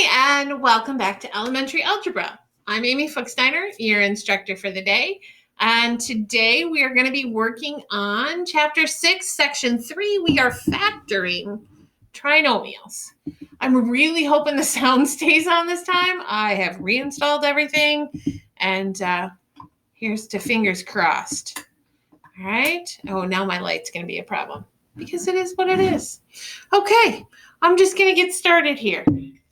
Hi, and welcome back to Elementary Algebra. I'm Amy Fuchsteiner, your instructor for the day. And today we are going to be working on Chapter 6, Section 3. We are factoring trinomials. I'm really hoping the sound stays on this time. I have reinstalled everything, and here's to fingers crossed. All right. Oh, now my light's going to be a problem because it is what it is. Okay, I'm just going to get started here.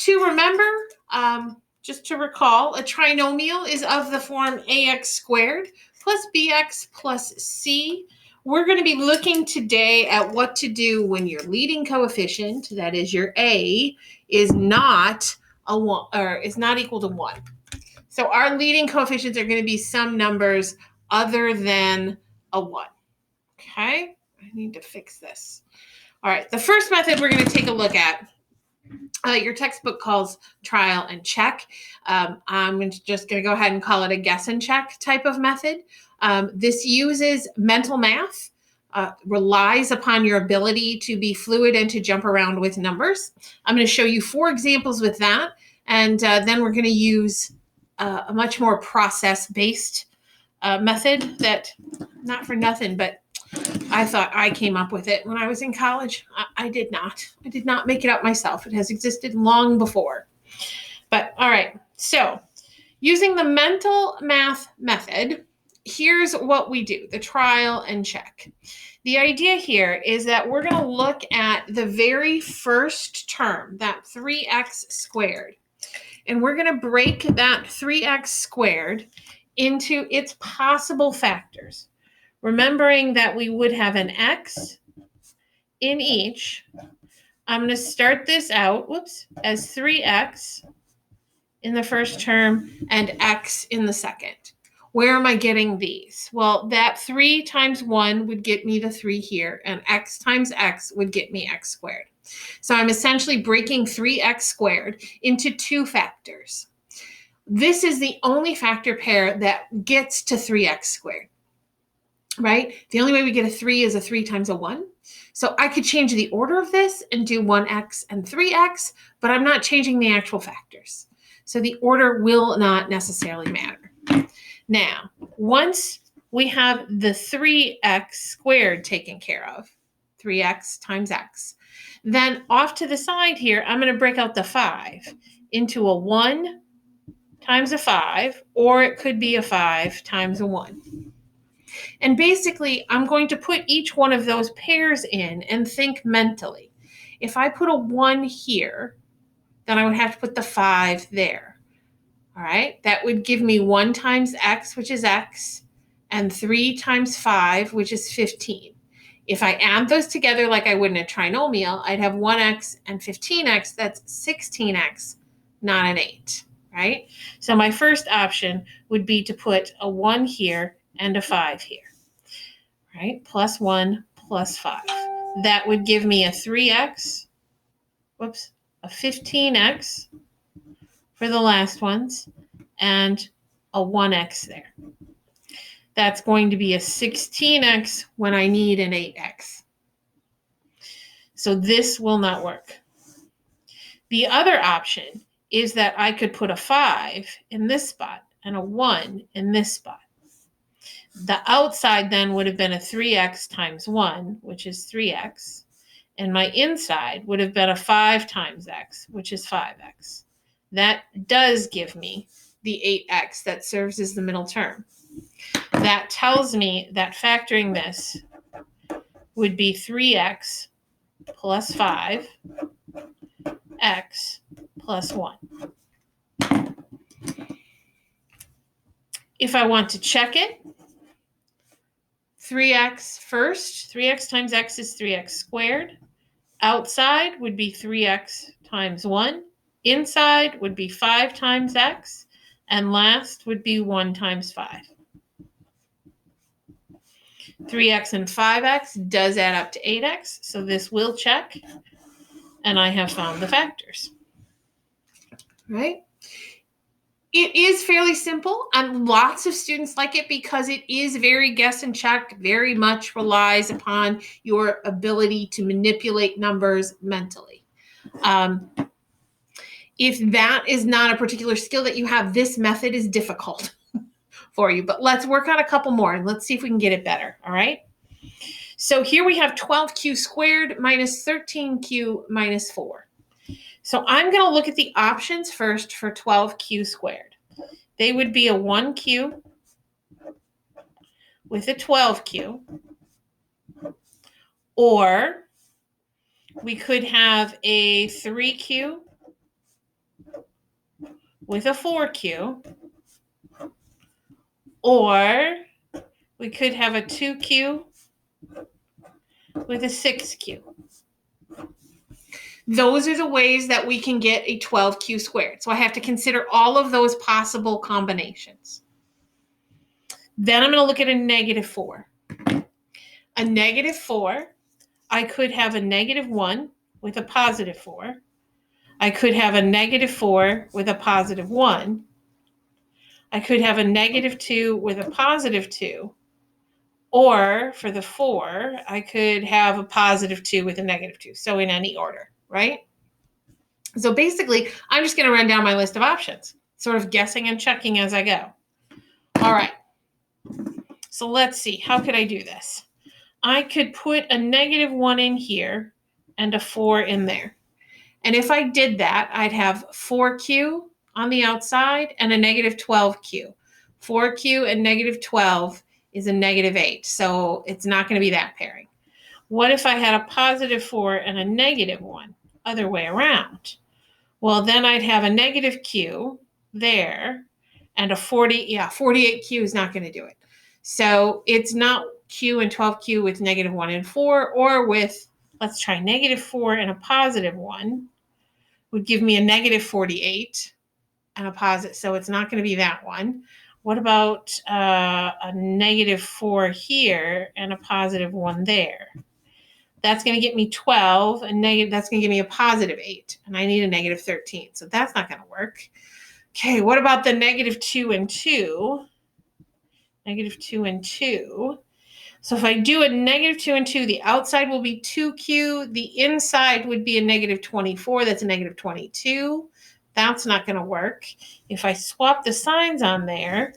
To remember, just to recall, a trinomial is of the form ax squared plus bx plus c. We're going to be looking today at what to do when your leading coefficient, that is your a, is not a one or is not equal to 1. So our leading coefficients are going to be some numbers other than a 1. Okay, I need to fix this. All right, the first method we're going to take a look at, your textbook calls trial and check. I'm just going to go ahead and call it a guess and check type of method. This uses mental math, relies upon your ability to be fluid and to jump around with numbers. I'm going to show you 4 examples with that, and then we're going to use a much more process-based method that, not for nothing, but I thought I came up with it when I was in college. I did not. I did not make it up myself. It has existed long before. But all right, so using the mental math method, here's what we do, the trial and check. The idea here is that we're going to look at the very first term, that 3x squared. And we're going to break that 3x squared into its possible factors. Remembering that we would have an x in each, I'm going to start this out, as 3x in the first term and x in the second. Where am I getting these? Well, that 3 times 1 would get me the 3 here, and x times x would get me x squared. So I'm essentially breaking 3x squared into 2 factors. This is the only factor pair that gets to 3x squared. Right? The only way we get a 3 is a 3 times a 1. So I could change the order of this and do 1x and 3x, but I'm not changing the actual factors. So the order will not necessarily matter. Now, once we have the 3x squared taken care of, 3x times x, then off to the side here, I'm going to break out the 5 into a 1 times a 5, or it could be a 5 times a 1. And basically, I'm going to put each one of those pairs in and think mentally. If I put a 1 here, then I would have to put the 5 there. All right, that would give me 1 times x, which is x, and 3 times 5, which is 15. If I add those together like I would in a trinomial, I'd have 1x and 15x. That's 16x, not an 8, right? So my first option would be to put a 1 here and a 5 here, right? Plus 1 plus 5. That would give me a 3x, a 15x for the last ones, and a 1x there. That's going to be a 16x when I need an 8x. So this will not work. The other option is that I could put a 5 in this spot and a 1 in this spot. The outside then would have been a 3x times 1, which is 3x, and my inside would have been a 5 times x, which is 5x. That does give me the 8x that serves as the middle term. That tells me that factoring this would be 3x plus 5, x plus 1. If I want to check it, 3x first, 3x times x is 3x squared. Outside would be 3x times 1. Inside would be 5 times x. And last would be 1 times 5. 3x and 5x does add up to 8x, so this will check. And I have found the factors. Right? It is fairly simple, and lots of students like it because it is very guess and check, very much relies upon your ability to manipulate numbers mentally. If that is not a particular skill that you have, this method is difficult for you. But let's work on a couple more and let's see if we can get it better, all right? So here we have 12q squared minus 13q minus 4. So I'm going to look at the options first for 12q squared. They would be a 1q with a 12q, or we could have a 3q with a 4q, or we could have a 2q with a 6q. Those are the ways that we can get a 12q squared. So I have to consider all of those possible combinations. Then I'm going to look at a negative 4. A negative 4, I could have a negative 1 with a positive 4. I could have a negative 4 with a positive 1. I could have a negative 2 with a positive 2. Or for the 4, I could have a positive 2 with a negative 2. So in any order, right? So basically, I'm just going to run down my list of options, sort of guessing and checking as I go. All right. So let's see. How could I do this? I could put a negative 1 in here and a 4 in there. And if I did that, I'd have 4q on the outside and a negative 12q. 4q and negative 12 is a negative 8. So it's not going to be that pairing. What if I had a positive 4 and a negative 1? Other way around. Well, then I'd have a negative q there and a 48q is not going to do it. So it's not q and 12q with negative 1 and 4, or with, let's try negative 4 and a positive 1 would give me a negative 48 and a positive. So it's not going to be that one. What about a negative 4 here and a positive 1 there? That's going to get me 12, and that's going to give me a positive 8, and I need a negative 13. So that's not going to work. Okay, what about the negative 2 and 2? Negative 2 and 2. So if I do a negative 2 and 2, the outside will be 2q. The inside would be a negative 24. That's a negative 22. That's not going to work. If I swap the signs on there,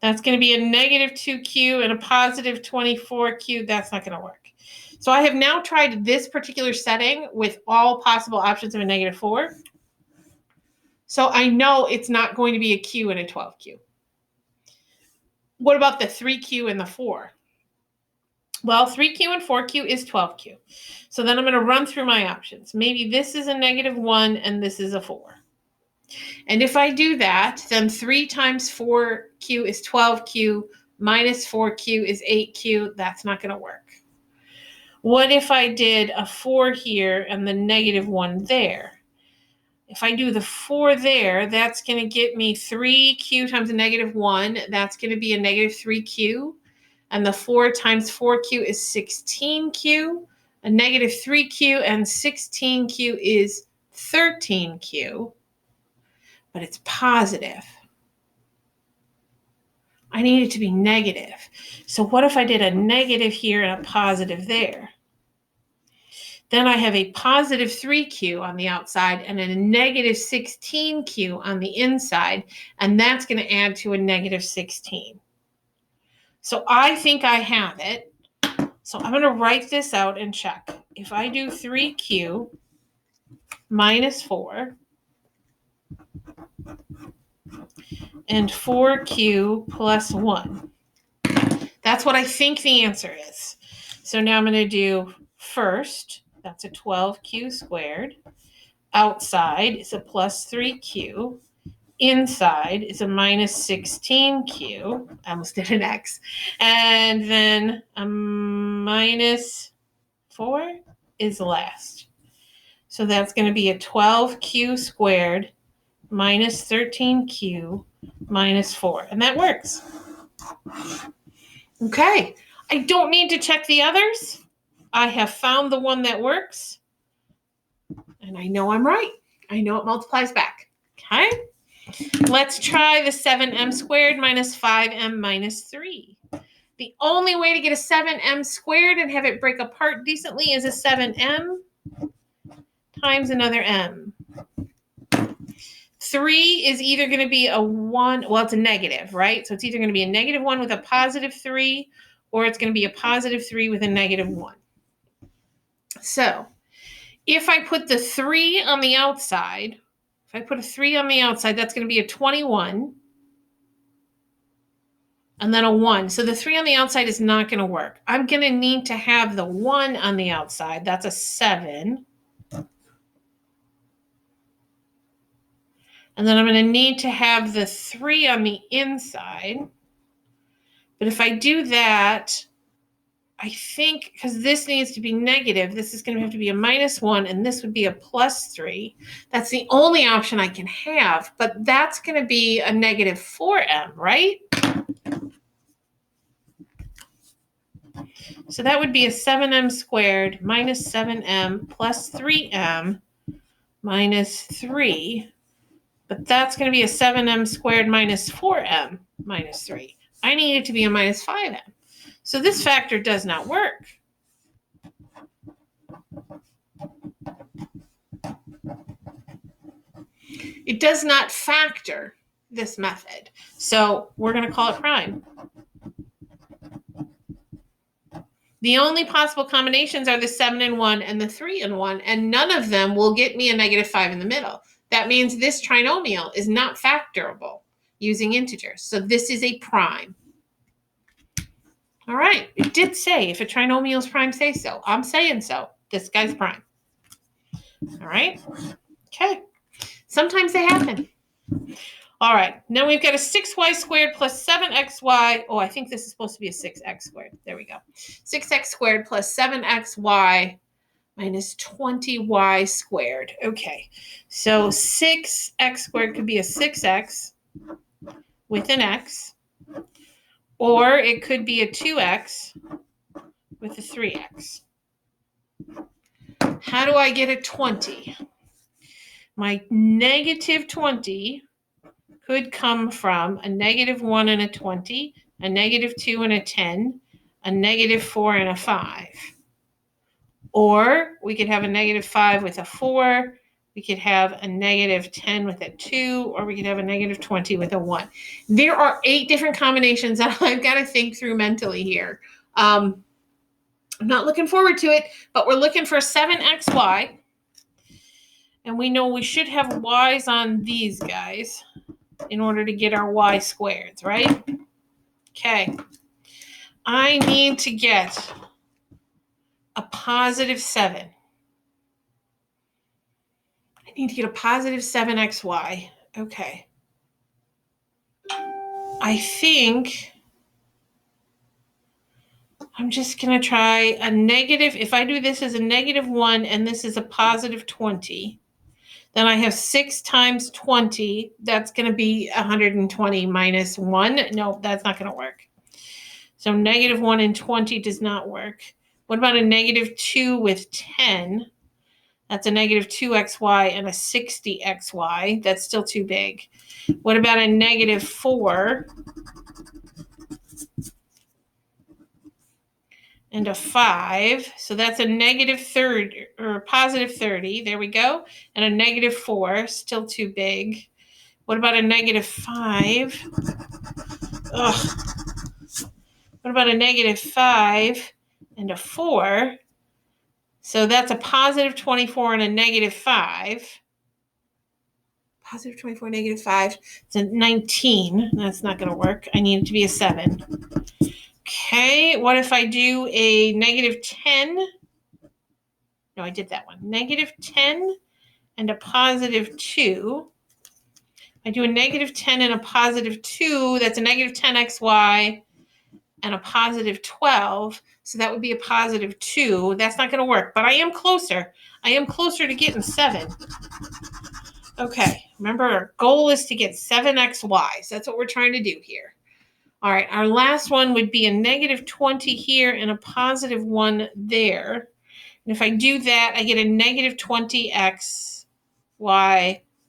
that's going to be a negative 2q and a positive 24q. That's not going to work. So I have now tried this particular setting with all possible options of a negative 4. So I know it's not going to be a q and a 12q. What about the 3q and the 4? Well, 3q and 4q is 12q. So then I'm going to run through my options. Maybe this is a negative 1 and this is a 4. And if I do that, then 3 times 4q is 12q minus 4q is 8q. That's not going to work. What if I did a 4 here and the negative 1 there? If I do the 4 there, that's going to get me 3q times a negative 1. That's going to be a negative 3q. And the 4 times 4q is 16q. A negative 3q and 16q is 13q. But it's positive. I need it to be negative. So what if I did a negative here and a positive there? Then I have a positive 3q on the outside and a negative 16q on the inside, and that's going to add to a negative 16. So I think I have it. So I'm going to write this out and check. If I do 3q minus 4 and 4q plus 1, that's what I think the answer is. So now I'm going to do first, that's a 12q squared. Outside is a plus 3q. Inside is a minus 16q. I almost did an X. And then a minus 4 is last. So that's going to be a 12q squared minus 13q minus 4. And that works. Okay. I don't need to check the others. I have found the one that works. And I know I'm right. I know it multiplies back. Okay. Let's try the 7m squared minus 5m minus 3. The only way to get a 7m squared and have it break apart decently is a 7m times another m. 3 is either going to be a 1, well, it's a negative, right? So it's either going to be a negative 1 with a positive 3, or it's going to be a positive 3 with a negative 1. So if I put the 3 on the outside, if I put a 3 on the outside, that's going to be a 21. And then a 1. So the 3 on the outside is not going to work. I'm going to need to have the 1 on the outside. That's a 7. And then I'm going to need to have the 3 on the inside. But if I do that, I think, because this needs to be negative, this is going to have to be a -1, and this would be a +3. That's the only option I can have, but that's going to be a -4m, right? So that would be a 7m squared minus 7m plus 3m minus 3. But that's going to be a 7m squared minus 4m minus 3. I need it to be a minus 5m. So this factor does not work. It does not factor this method. So we're going to call it prime. The only possible combinations are the 7 and 1 and the 3 and 1, and none of them will get me a -5 in the middle. That means this trinomial is not factorable using integers. So this is a prime. All right, it did say if a trinomial is prime, say so. I'm saying so. This guy's prime. All right, okay. Sometimes they happen. All right, now we've got a 6y squared plus 7xy. Oh, I think this is supposed to be a 6x squared. There we go. 6x squared plus 7xy minus 20y squared. Okay, so 6x squared could be a 6x with an x, or it could be a 2x with a 3x. How do I get a 20? My -20 could come from a -1 and a 20, a -2 and a 10, a -4 and a 5. Or we could have a -5 with a 4, we could have a -10 with a 2, or we could have a -20 with a 1. There are 8 different combinations that I've got to think through mentally here. I'm not looking forward to it, but we're looking for 7xy. And we know we should have y's on these guys in order to get our y squareds, right? Okay. I need to get a +7. I need to get a +7xy. Okay. I think I'm just going to try a negative. If I do this as a -1 and this is a +20, then I have 6 times 20. That's going to be 120 minus 1. No, that's not going to work. So -1 and 20 does not work. What about a -2 with 10? That's a -2xy and a 60xy. That's still too big. What about a -4 and a 5? So that's a -30 or a +30. There we go. And a -4, still too big. What about a -5? Ugh. What about a -5 and a 4? So that's a +24 and a -5. +24, -5. It's a 19. That's not going to work. I need it to be a 7. Okay, what if I do a -10? No, I did that one. -10 and a +2. I do a -10 and a +2. That's a -10xy and a +12. So that would be a +2. That's not going to work, but I am closer. I am closer to getting 7. Okay, remember our goal is to get 7xy. So that's what we're trying to do here. All right, our last one would be a -20 here and a +1 there. And if I do that, I get a -20xy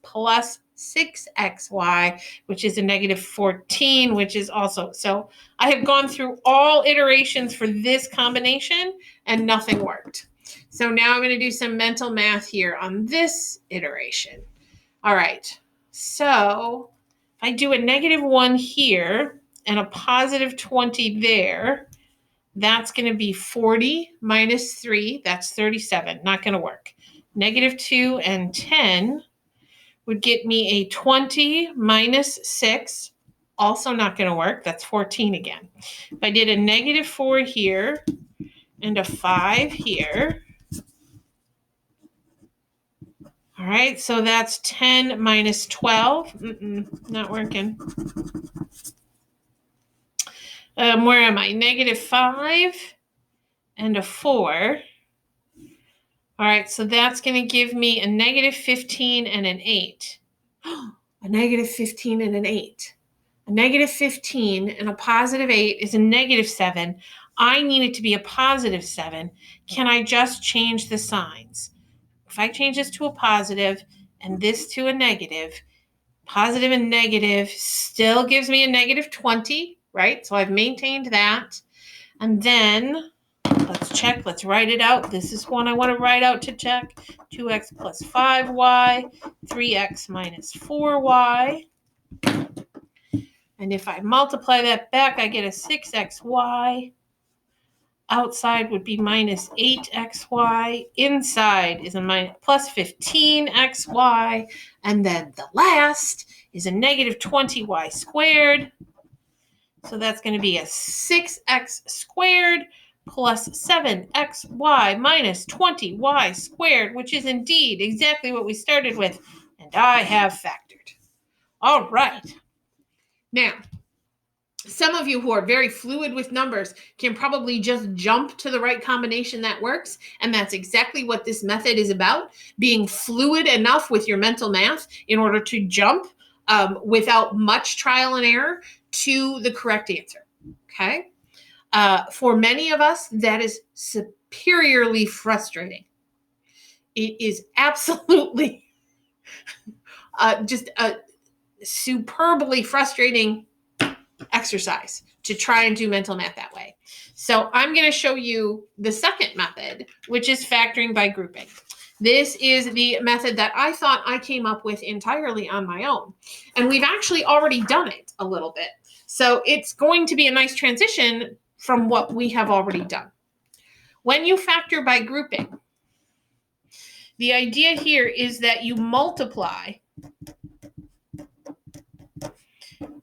plus 6xy, which is a -14, which is also, so I have gone through all iterations for this combination and nothing worked. So now I'm going to do some mental math here on this iteration. All right, So if I do a -1 here and a +20 there, that's going to be 40 minus 3. That's 37. Not going to work. -2 and 10 would get me a 20 minus 6. Also not going to work. That's 14 again. If I did a -4 here and a 5 here. All right, so that's 10 minus 12. Not working. Where am I? -5 and a 4. All right, so that's going to give me a -15 and an 8. A -15 and an 8. A -15 and a +8 is a -7. I need it to be a +7. Can I just change the signs? If I change this to a positive and this to a negative, positive and negative still gives me a -20, right? So I've maintained that. And then let's check. Let's write it out. This is one I want to write out to check. 2x plus 5y, 3x minus 4y. And if I multiply that back, I get a 6xy. Outside would be minus 8xy. Inside is a plus 15xy. And then the last is a -20y squared. So that's going to be a 6x squared plus 7xy minus 20y squared, which is indeed exactly what we started with. And I have factored. All right. Now, some of you who are very fluid with numbers can probably just jump to the right combination that works. And that's exactly what this method is about, being fluid enough with your mental math in order to jump without much trial and error to the correct answer. Okay? For many of us, that is superiorly frustrating. It is absolutely just a superbly frustrating exercise to try and do mental math that way. So I'm going to show you the second method, which is factoring by grouping. This is the method that I thought I came up with entirely on my own. And we've actually already done it a little bit. So it's going to be a nice transition from what we have already done. When you factor by grouping, the idea here is that you multiply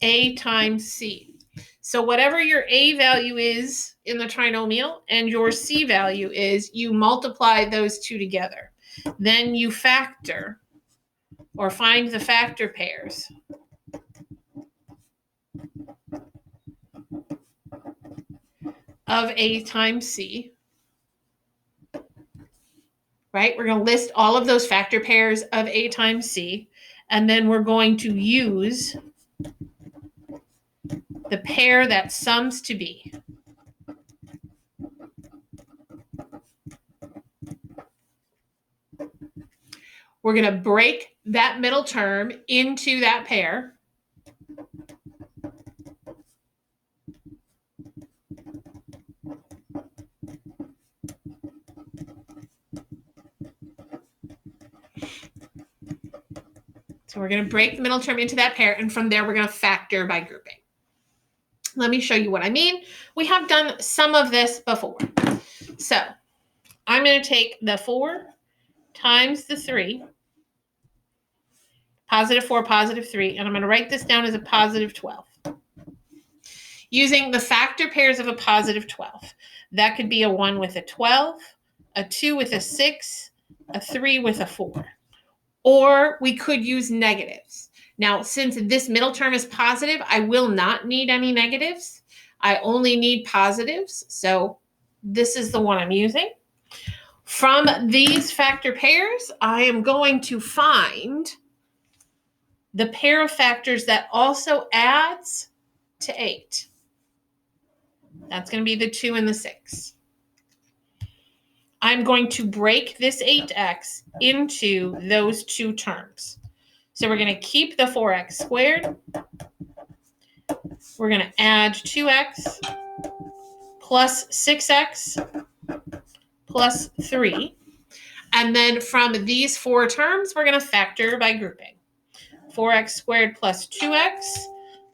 A times C. So whatever your A value is in the trinomial and your C value is, you multiply those two together. Then you factor or find the factor pairs of A times C. Right? We're going to list all of those factor pairs of A times C, and then we're going to use the pair that sums to B. We're going to break that middle term into that pair. So we're going to break the middle term into that pair, and from there we're going to factor by grouping. Let me show you what I mean. We have done some of this before. So I'm going to take the 4 times the 3, positive 4, positive 3, and I'm going to write this down as a positive 12. Using the factor pairs of a positive 12. That could be a 1 with a 12, a 2 with a 6, a 3 with a 4. Or we could use negatives. Now, since this middle term is positive, I will not need any negatives. I only need positives. So this is the one I'm using. From these factor pairs, I am going to find the pair of factors that also adds to 8. That's going to be the 2 and the 6. I'm going to break this 8x into those two terms. So we're going to keep the 4x squared. We're going to add 2x plus 6x plus 3. And then from these four terms, we're going to factor by grouping. 4x squared plus 2x.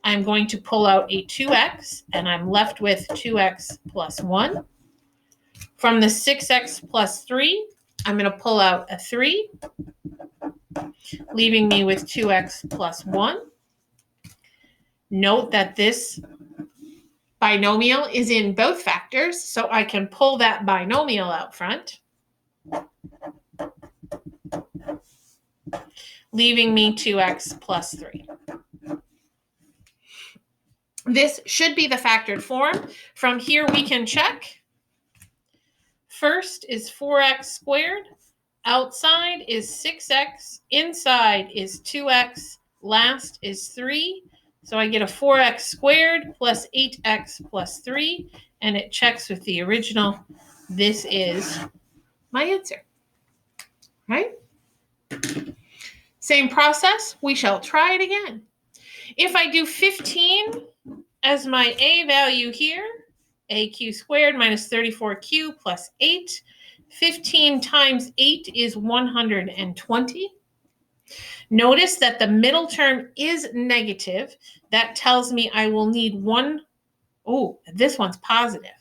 I'm going to pull out a 2x, and I'm left with 2x plus 1. From the 6x plus 3, I'm going to pull out a 3, leaving me with 2x plus 1. Note that this binomial is in both factors, so I can pull that binomial out front, leaving me 2x plus 3. This should be the factored form. From here, we can check. First is 4x squared. Outside is 6x. Inside is 2x. Last is 3. So I get a 4x squared plus 8x plus 3, and it checks with the original. This is my answer, right? Same process. We shall try it again. If I do 15 as my a value here, aq squared minus 34q plus 8. 15 times 8 is 120. Notice that the middle term is negative. That tells me I will need one. Oh, this one's positive.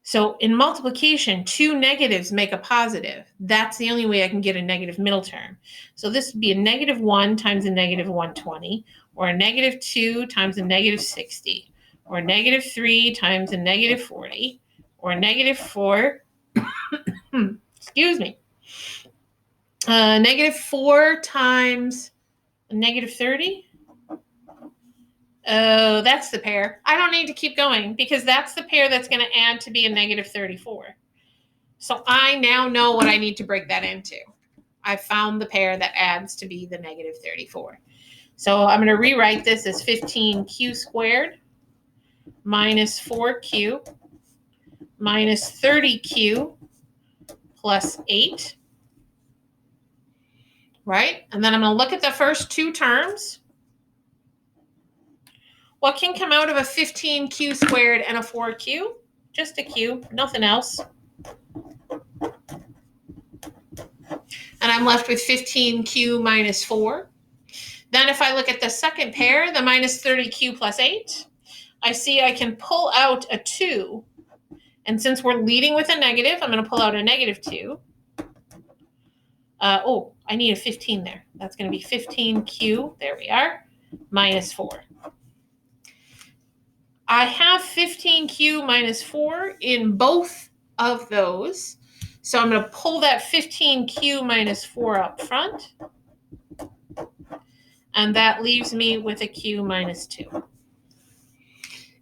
So in multiplication, 2 negatives make a positive. That's the only way I can get a negative middle term. So this would be a negative 1 times a negative 120, or a negative 2 times a negative 60, or a negative 3 times a negative 40, or a negative 4, excuse me, negative 4 times a negative 30. Oh, that's the pair. I don't need to keep going because that's the pair that's going to add to be a negative 34. So I now know what I need to break that into. I found the pair that adds to be the negative 34. So I'm going to rewrite this as 15q squared minus 4q minus 30q plus 8. Right? And then I'm going to look at the first two terms. What can come out of a 15q squared and a 4q? Just a q, nothing else. And I'm left with 15q minus 4. Then if I look at the second pair, the minus 30q plus 8, I see I can pull out a 2. And since we're leading with a negative, I'm going to pull out a negative 2. I need a 15 there. That's going to be 15q, there we are, minus 4. I have 15q minus 4 in both of those. So I'm going to pull that 15q minus 4 up front. And that leaves me with a q minus 2.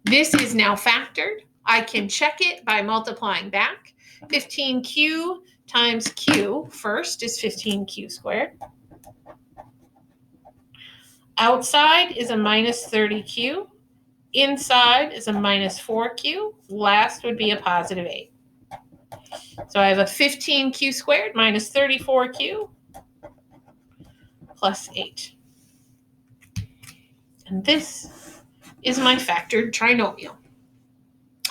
This is now factored. I can check it by multiplying back. 15q times q first is 15q squared. Outside is a minus 30q. Inside is a minus 4q. Last would be a positive 8. So I have a 15q squared minus 34q plus 8. And this is my factored trinomial.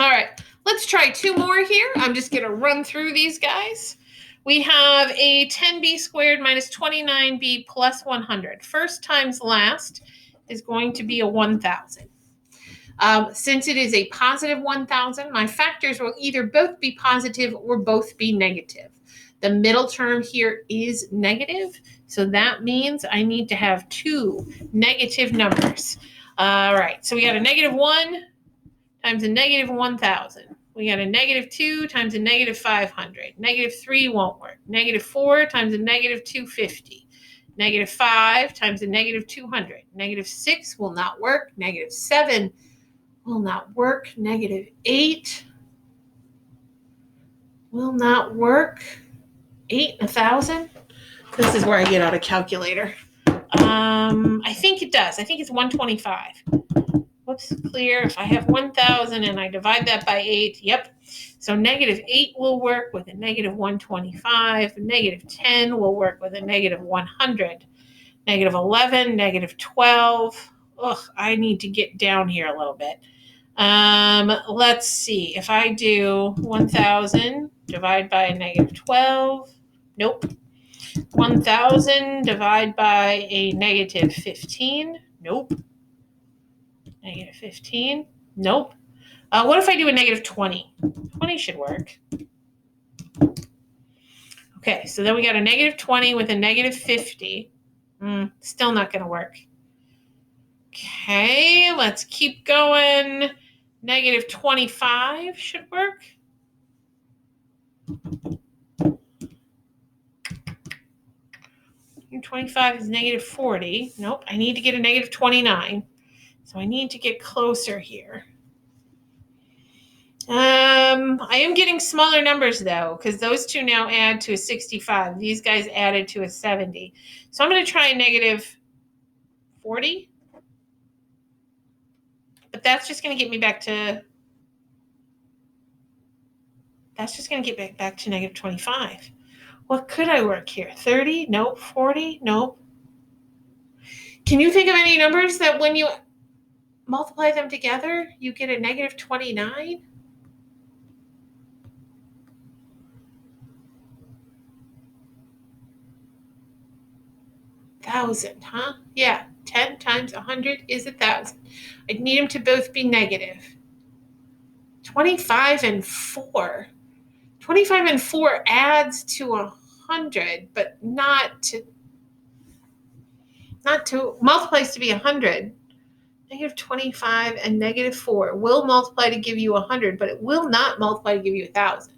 All right, let's try two more here. I'm just going to run through these guys. We have a 10b squared minus 29b plus 100. First times last is going to be a 1,000. Since it is a positive 1,000, my factors will either both be positive or both be negative. The middle term here is negative, so that means I need to have two negative numbers. All right, so we got a negative 1 times a negative 1,000. We got a negative 2 times a negative 500. Negative 3 won't work. Negative 4 times a negative 250. Negative 5 times a negative 200. Negative 6 will not work. Negative 7 will not work. Negative 8 will not work. 8 and 1,000. This is where I get out a calculator. I think it does. I think it's 125. Whoops, clear. If I have 1,000 and I divide that by 8, yep. So negative 8 will work with a negative 125. Negative 10 will work with a negative 100. Negative 11, negative 12. Ugh, I need to get down here a little bit. Let's see. If I do 1,000 divide by a negative 12, nope. 1,000 divided by a negative 15. Nope. Negative 15. Nope. What if I do a negative 20? 20 should work. Okay, so then we got a negative 20 with a negative 50. Still not going to work. Okay, let's keep going. Negative 25 should work. Negative 25 is negative 40. Nope, I need to get a negative 29. So I need to get closer here. I am getting smaller numbers though, because those two now add to a 65. These guys added to a 70. So I'm going to try a negative 40. But that's just going to get me back to, back to negative 25. What could I work here? 30? Nope. 40? Nope. Can you think of any numbers that when you multiply them together, you get a negative 29? Thousand, huh? Yeah, 10 times 100 is 1,000. I'd need them to both be negative. 25 and 4. 25 and 4 adds to 100, but not to multiplies to be 100. Negative 25 and negative 4 will multiply to give you 100, but it will not multiply to give you 1,000.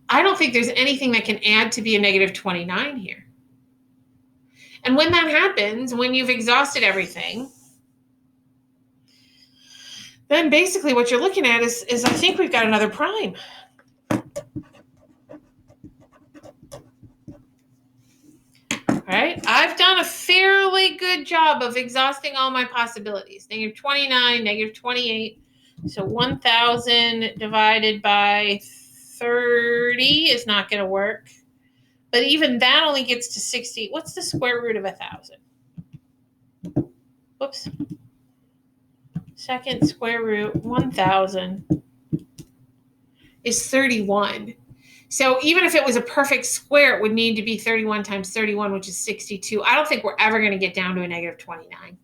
I don't think there's anything that can add to be a negative 29 here. And when that happens, when you've exhausted everything, then basically what you're looking at is I think we've got another prime. All right, I've done a fairly good job of exhausting all my possibilities. Negative 29, negative 28. So 1,000 divided by 30 is not going to work. But even that only gets to 60. What's the square root of 1,000? Whoops. Second square root 1,000 is 31. So even if it was a perfect square, it would need to be 31 times 31, which is 62. I don't think we're ever going to get down to a negative 29.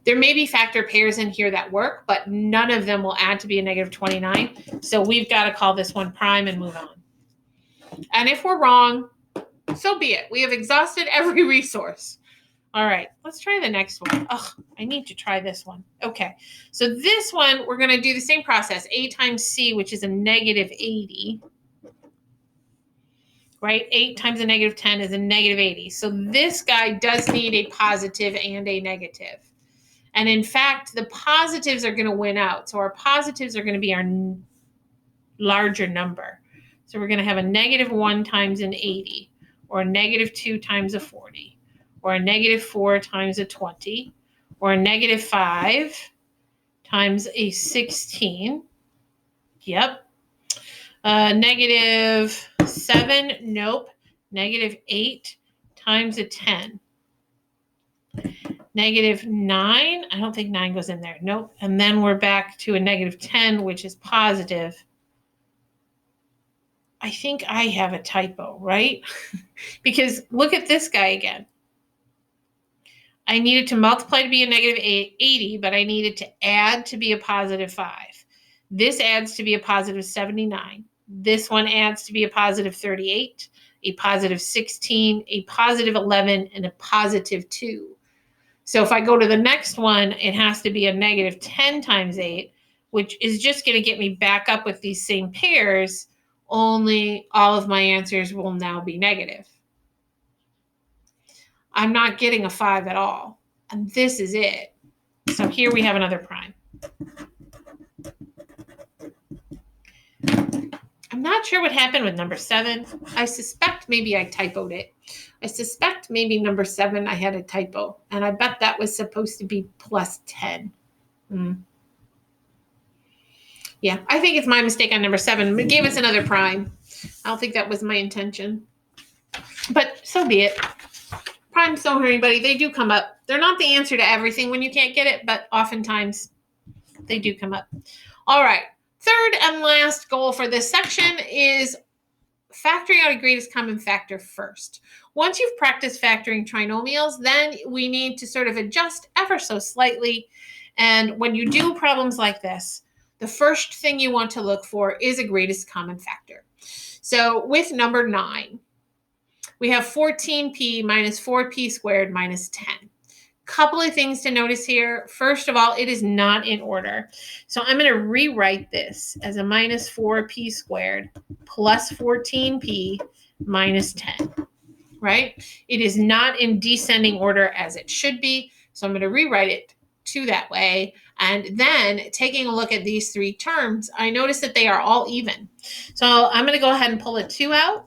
There may be factor pairs in here that work, but none of them will add to be a negative 29. So we've got to call this one prime and move on. And if we're wrong, so be it. We have exhausted every resource. All right, let's try the next one. Ugh, I need to try this one. Okay, so this one, we're going to do the same process. A times C, which is a negative 80. Right? 8 times a negative 10 is a negative 80. So this guy does need a positive and a negative. And in fact, the positives are going to win out. So our positives are going to be our larger number. So we're going to have a negative 1 times an 80, or a negative 2 times a 40, or a negative 4 times a 20, or a negative 5 times a 16. Yep. Negative 7, nope. Negative 8 times a 10. Negative 9, I don't think 9 goes in there. Nope. And then we're back to a negative 10, which is positive. I think I have a typo, right? Because look at this guy again. I needed to multiply to be a negative 80, but I needed to add to be a positive 5. This adds to be a positive 79. This one adds to be a positive 38, a positive 16, a positive 11, and a positive 2. So if I go to the next one, it has to be a negative 10 times 8, which is just going to get me back up with these same pairs, only all of my answers will now be negative. I'm not getting a 5 at all. And this is it. So here we have another prime. I'm not sure what happened with number 7. I suspect maybe I typoed it. I suspect maybe number 7 I had a typo. And I bet that was supposed to be plus 10. Yeah, I think it's my mistake on number 7. It gave us another prime. I don't think that was my intention. But so be it. Primes don't hurt anybody. They do come up. They're not the answer to everything when you can't get it, but oftentimes they do come up. All right. Third and last goal for this section is factoring out a greatest common factor first. Once you've practiced factoring trinomials, then we need to sort of adjust ever so slightly. And when you do problems like this, the first thing you want to look for is a greatest common factor. So with number 9, we have 14p minus 4p squared minus 10. Couple of things to notice here. First of all, it is not in order. So I'm going to rewrite this as a minus 4p squared plus 14p minus 10, right? It is not in descending order as it should be. So I'm going to rewrite it to that way. And then taking a look at these 3 terms, I notice that they are all even. So I'm going to go ahead and pull a 2 out.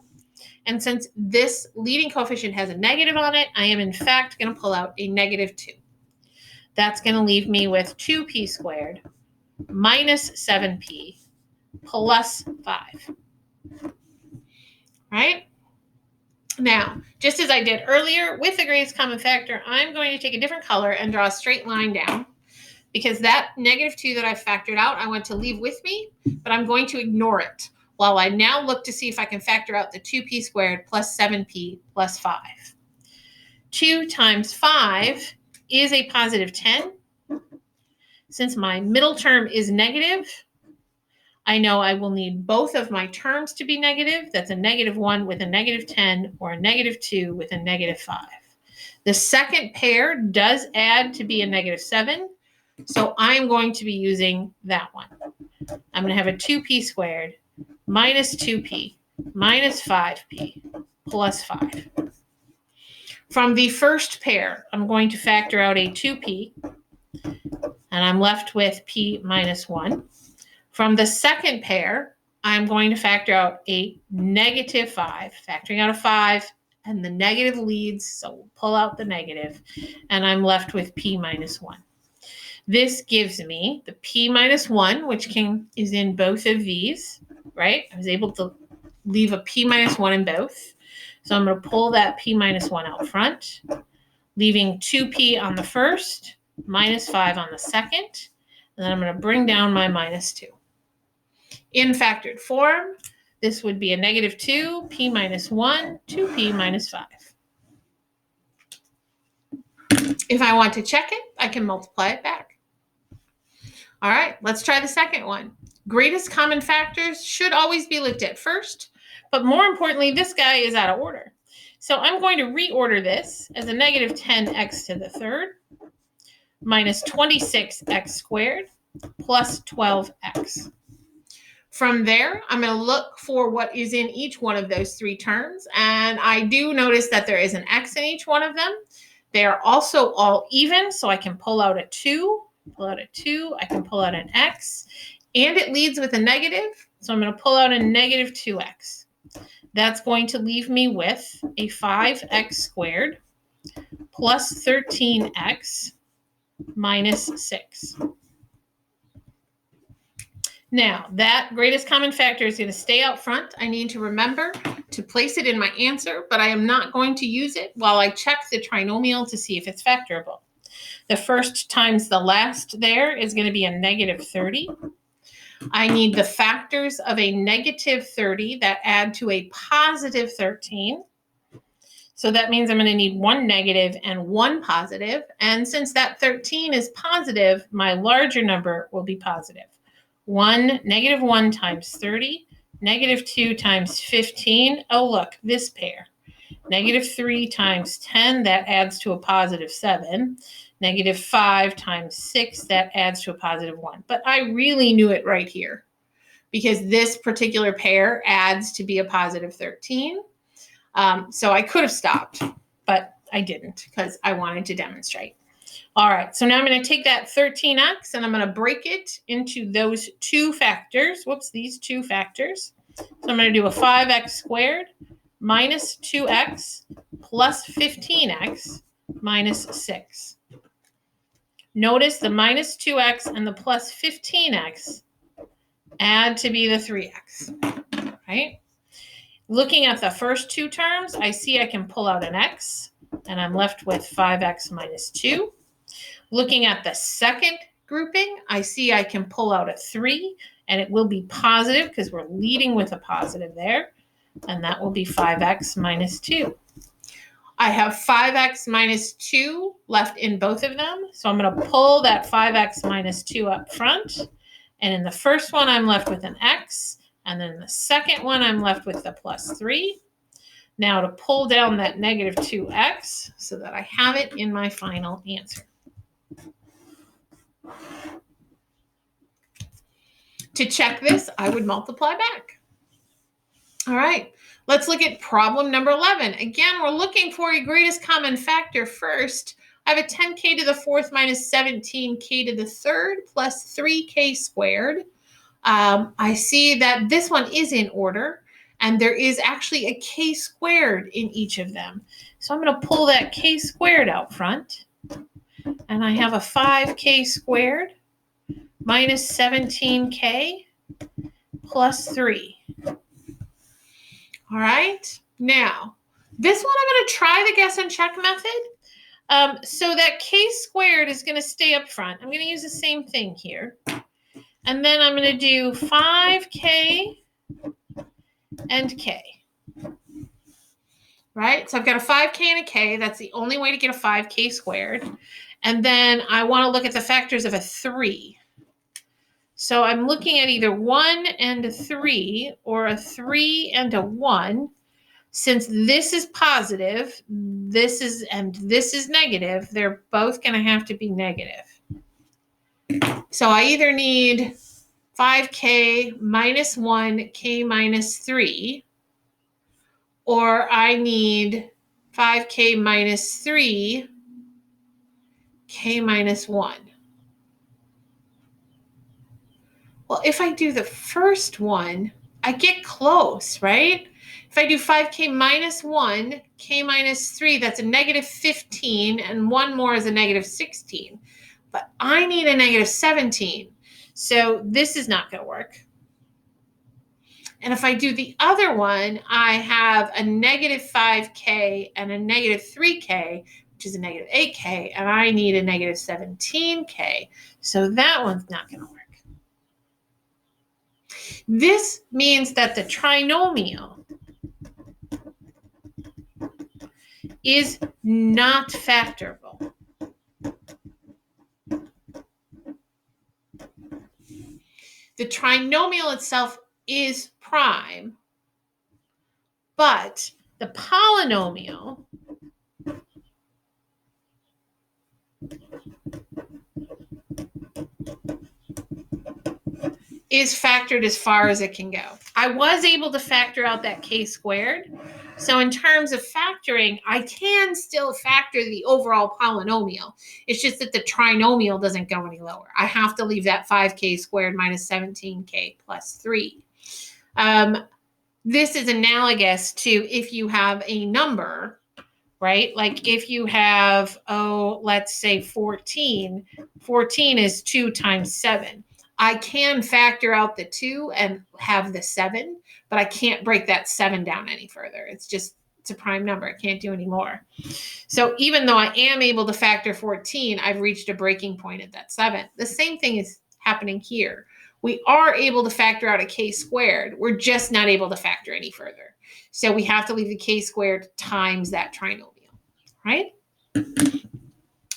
And since this leading coefficient has a negative on it, I am in fact going to pull out a negative 2. That's going to leave me with 2p squared minus 7p plus 5. Right? Now, just as I did earlier with the greatest common factor, I'm going to take a different color and draw a straight line down, because that negative 2 that I factored out, I want to leave with me, but I'm going to ignore it while I now look to see if I can factor out the 2p squared plus 7p plus 5. 2 times 5 is a positive 10. Since my middle term is negative, I know I will need both of my terms to be negative. That's a negative 1 with a negative 10 or a negative 2 with a negative 5. The second pair does add to be a negative 7, so I'm going to be using that one. I'm going to have a 2p squared minus 2p minus 5p plus 5. From the first pair, I'm going to factor out a 2p, and I'm left with p minus 1. From the second pair, I'm going to factor out a negative 5, factoring out a 5, and the negative leads, so we'll pull out the negative, and I'm left with p minus 1. This gives me the p minus 1, which is in both of these, right? I was able to leave a p minus 1 in both. So I'm going to pull that p minus 1 out front, leaving 2p on the first, minus 5 on the second, and then I'm going to bring down my minus 2. In factored form, this would be a negative 2, p minus 1, 2p minus 5. If I want to check it, I can multiply it back. All right, let's try the second one. Greatest common factors should always be looked at first, but more importantly, this guy is out of order. So I'm going to reorder this as a negative 10x to the third minus 26x squared plus 12x. From there, I'm going to look for what is in each one of those 3 terms, and I do notice that there is an x in each one of them. They are also all even, so I can pull out a 2. I can pull out an x, and it leads with a negative, so I'm going to pull out a negative 2x. That's going to leave me with a 5x squared plus 13x minus 6. Now, that greatest common factor is going to stay out front. I need to remember to place it in my answer, but I am not going to use it while I check the trinomial to see if it's factorable. The first times the last there is going to be a negative 30. I need the factors of a negative 30 that add to a positive 13. So that means I'm going to need 1 negative and 1 positive. And since that 13 is positive, my larger number will be positive. Negative 1 times 30, negative 2 times 15. Oh, look, this pair. Negative 3 times 10, that adds to a positive 7. Negative 5 times 6, that adds to a positive 1. But I really knew it right here because this particular pair adds to be a positive 13. So I could have stopped, but I didn't because I wanted to demonstrate. All right, so now I'm going to take that 13x and I'm going to break it into those 2 factors. These 2 factors. So I'm going to do a 5x squared minus 2x plus 15x minus 6. Notice the minus 2x and the plus 15x add to be the 3x, right? Looking at the first 2 terms, I see I can pull out an x, and I'm left with 5x minus 2. Looking at the second grouping, I see I can pull out a 3, and it will be positive because we're leading with a positive there. and that will be 5x minus 2. I have 5x minus 2 left in both of them, so I'm going to pull that 5x minus 2 up front. And in the first one, I'm left with an x, and then in the second one, I'm left with the plus 3. Now to pull down that negative 2x so that I have it in my final answer. To check this, I would multiply back. All right, let's look at problem number 11. Again, we're looking for a greatest common factor first. I have a 10k to the fourth minus 17k to the third plus 3k squared. I see that this one is in order, and there is actually a k squared in each of them. So I'm going to pull that k squared out front, and I have a 5k squared minus 17k plus 3. All right, now this one I'm going to try the guess and check method. So that k squared is going to stay up front. I'm going to use the same thing here. And then I'm going to do 5k and k. Right, so I've got a 5k and a k. That's the only way to get a 5k squared. And then I want to look at the factors of a 3. So I'm looking at either 1 and a 3 or a 3 and a 1. Since this is positive, this is negative, they're both going to have to be negative. So I either need 5k minus 1, k minus 3, or I need 5k minus 3, k minus 1. Well, if I do the first one, I get close, right? If I do 5k minus 1, k minus 3, that's a negative 15, and 1 more is a negative 16. But I need a negative 17, so this is not going to work. And if I do the other one, I have a negative 5k and a negative 3k, which is a negative 8k, and I need a negative 17k. So that one's not going to work. This means that the trinomial is not factorable. The trinomial itself is prime, but the polynomial is factored as far as it can go. I was able to factor out that k squared. So in terms of factoring, I can still factor the overall polynomial. It's just that the trinomial doesn't go any lower. I have to leave that 5k squared minus 17k plus 3. This is analogous to if you have a number, right? Like if you have, let's say 14. 14 is 2 times 7. I can factor out the 2 and have the 7, but I can't break that 7 down any further. It's a prime number. I can't do any more. So even though I am able to factor 14, I've reached a breaking point at that 7. The same thing is happening here. We are able to factor out a k squared. We're just not able to factor any further. So we have to leave the k squared times that trinomial, right?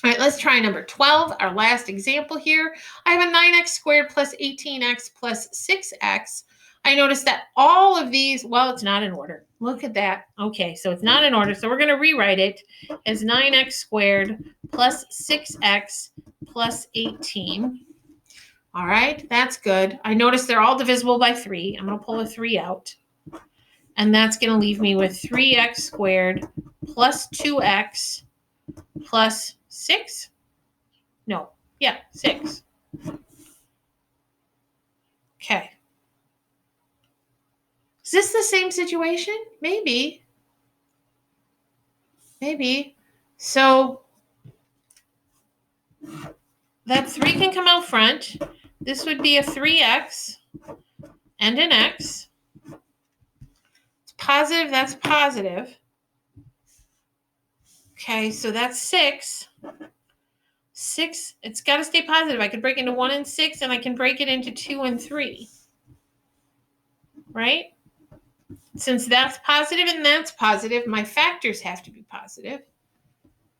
All right, let's try number 12, our last example here. I have a 9x squared plus 18x plus 6x. I notice that all of these, well, it's not in order. Look at that. Okay, so it's not in order. So we're going to rewrite it as 9x squared plus 6x plus 18. All right, that's good. I notice they're all divisible by 3. I'm going to pull a 3 out. And that's going to leave me with 3x squared plus 2x plus 6? No. Yeah, 6. Okay. Is this the same situation? Maybe. Maybe. So that 3 can come out front. This would be a 3x and an x. It's positive, that's positive. Okay, so that's 6. 6, it's got to stay positive. I could break into 1 and 6, and I can break it into 2 and 3. Right? Since that's positive and that's positive, my factors have to be positive.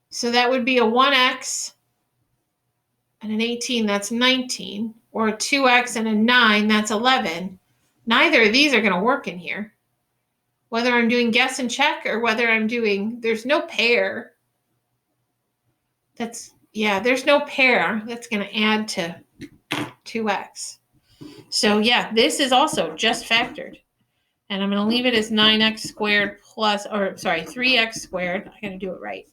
So that would be a 1x and an 18, that's 19. Or a 2x and a 9, that's 11. Neither of these are going to work in here. Whether I'm doing guess and check or whether I'm doing, there's no pair. There's no pair that's going to add to 2x. So yeah, this is also just factored. And I'm going to leave it as 9x squared plus, 3x squared. I got to do it right.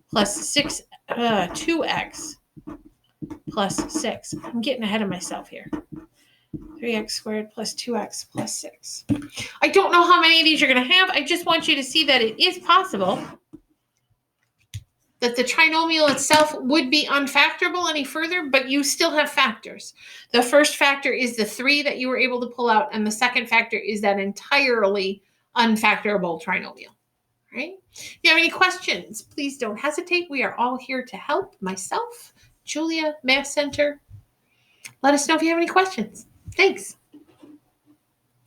Plus 2x plus 6. I'm getting ahead of myself here. 3x squared plus 2x plus 6. I don't know how many of these you're going to have. I just want you to see that it is possible that the trinomial itself would be unfactorable any further, but you still have factors. The first factor is the 3 that you were able to pull out, and the second factor is that entirely unfactorable trinomial. Right? If you have any questions, please don't hesitate. We are all here to help. Myself, Julia, Math Center. Let us know if you have any questions. Thanks.